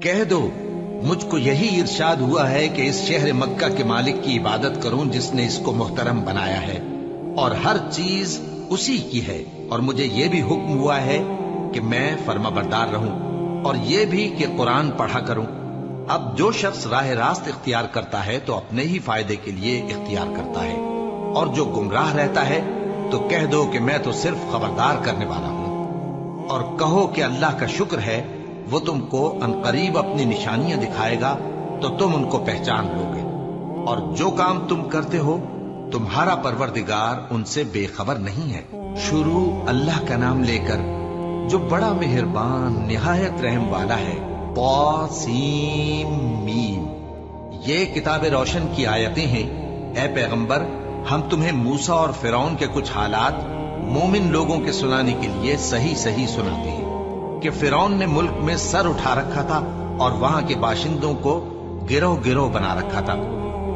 کہہ دو مجھ کو یہی ارشاد ہوا ہے کہ اس شہر مکہ کے مالک کی عبادت کروں جس نے اس کو محترم بنایا ہے اور ہر چیز اسی کی ہے، اور مجھے یہ بھی حکم ہوا ہے کہ میں فرما بردار رہوں، اور یہ بھی کہ قرآن پڑھا کروں۔ اب جو شخص راہ راست اختیار کرتا ہے تو اپنے ہی فائدے کے لیے اختیار کرتا ہے، اور جو گمراہ رہتا ہے تو کہہ دو کہ میں تو صرف خبردار کرنے والا ہوں، اور کہو کہ اللہ کا شکر ہے وہ تم کو عنقریب اپنی نشانیاں دکھائے گا تو تم ان کو پہچان لو گے، اور جو کام تم کرتے ہو تمہارا پروردگار ان سے بے خبر نہیں ہے۔ شروع اللہ کا نام لے کر جو بڑا مہربان نہایت رحم والا ہے۔ طاسیم۔ یہ کتاب روشن کی آیتیں ہیں۔ اے پیغمبر، ہم تمہیں موسیٰ اور فرعون کے کچھ حالات مومن لوگوں کے سنانے کے لیے صحیح صحیح سناتے ہیں کہ فرعون نے ملک میں سر اٹھا رکھا تھا اور وہاں کے باشندوں کو گروہ گروہ بنا رکھا تھا۔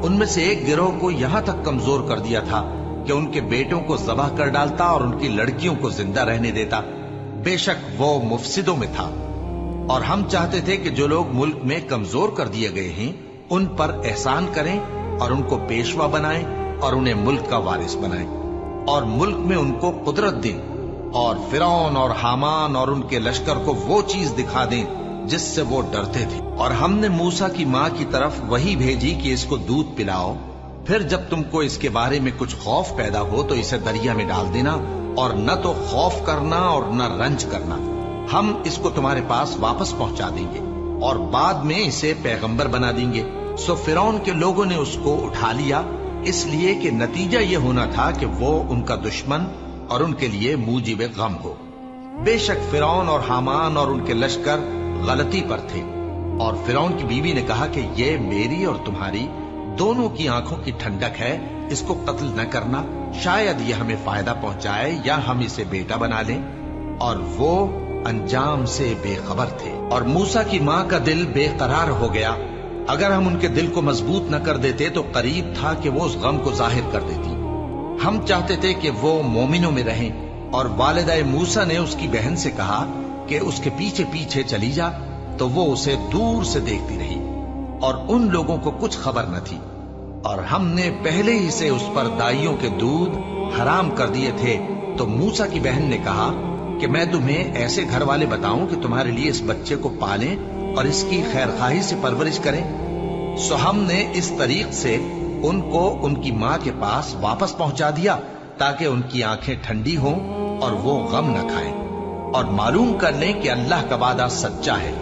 ان میں سے ایک گروہ کو یہاں تک کمزور کر دیا تھا کہ ان کے بیٹوں کو ذبح کر ڈالتا اور ان کی لڑکیوں کو زندہ رہنے دیتا۔ بے شک وہ مفسدوں میں تھا، اور ہم چاہتے تھے کہ جو لوگ ملک میں کمزور کر دیے گئے ہیں ان پر احسان کریں اور ان کو پیشوا بنائیں اور انہیں ملک کا وارث بنائیں، اور ملک میں ان کو قدرت دیں، اور فرعون اور حامان اور ان کے لشکر کو وہ چیز دکھا دیں جس سے وہ ڈرتے تھے۔ اور ہم نے موسیٰ کی ماں کی طرف وہی بھیجی کہ اس کو دودھ پلاؤ، پھر جب تم کو اس کے بارے میں کچھ خوف پیدا ہو تو اسے دریا میں ڈال دینا، اور نہ تو خوف کرنا اور نہ رنج کرنا، ہم اس کو تمہارے پاس واپس پہنچا دیں گے اور بعد میں اسے پیغمبر بنا دیں گے۔ سو فرعون کے لوگوں نے اس کو اٹھا لیا، اس لیے کہ نتیجہ یہ ہونا تھا کہ وہ ان کا دشمن اور ان کے لیے موجب غم ہو۔ بے شک فرعون اور حامان اور ان کے لشکر غلطی پر تھے، اور فرعون کی بیوی نے کہا کہ یہ میری اور تمہاری دونوں کی آنکھوں کی ٹھنڈک ہے، اس کو قتل نہ کرنا، شاید یہ ہمیں فائدہ پہنچائے یا ہم اسے بیٹا بنا لیں، اور وہ انجام سے بے خبر تھے۔ اور موسیٰ کی ماں کا دل بے قرار ہو گیا، اگر ہم ان کے دل کو مضبوط نہ کر دیتے تو قریب تھا کہ وہ اس غم کو ظاہر کر دیتی۔ ہم چاہتے تھے کہ وہ مومنوں میں رہیں، اور والدہ موسیٰ نے اس کی بہن سے کہا کہ اس کے پیچھے پیچھے چلی جا، تو وہ اسے دور سے دیکھتی رہی، اور ان لوگوں کو کچھ خبر نہ تھی، اور ہم نے پہلے ہی سے اس پر دائیوں کے دودھ حرام کر دیے تھے۔ تو موسیٰ کی بہن نے کہا کہ میں تمہیں ایسے گھر والے بتاؤں کہ تمہارے لیے اس بچے کو پالیں اور اس کی خیرخواہی سے پرورش کریں۔ سو ہم نے اس طریق سے ان کو ان کی ماں کے پاس واپس پہنچا دیا تاکہ ان کی آنکھیں ٹھنڈی ہوں اور وہ غم نہ کھائیں، اور معلوم کر لیں کہ اللہ کا وعدہ سچا ہے۔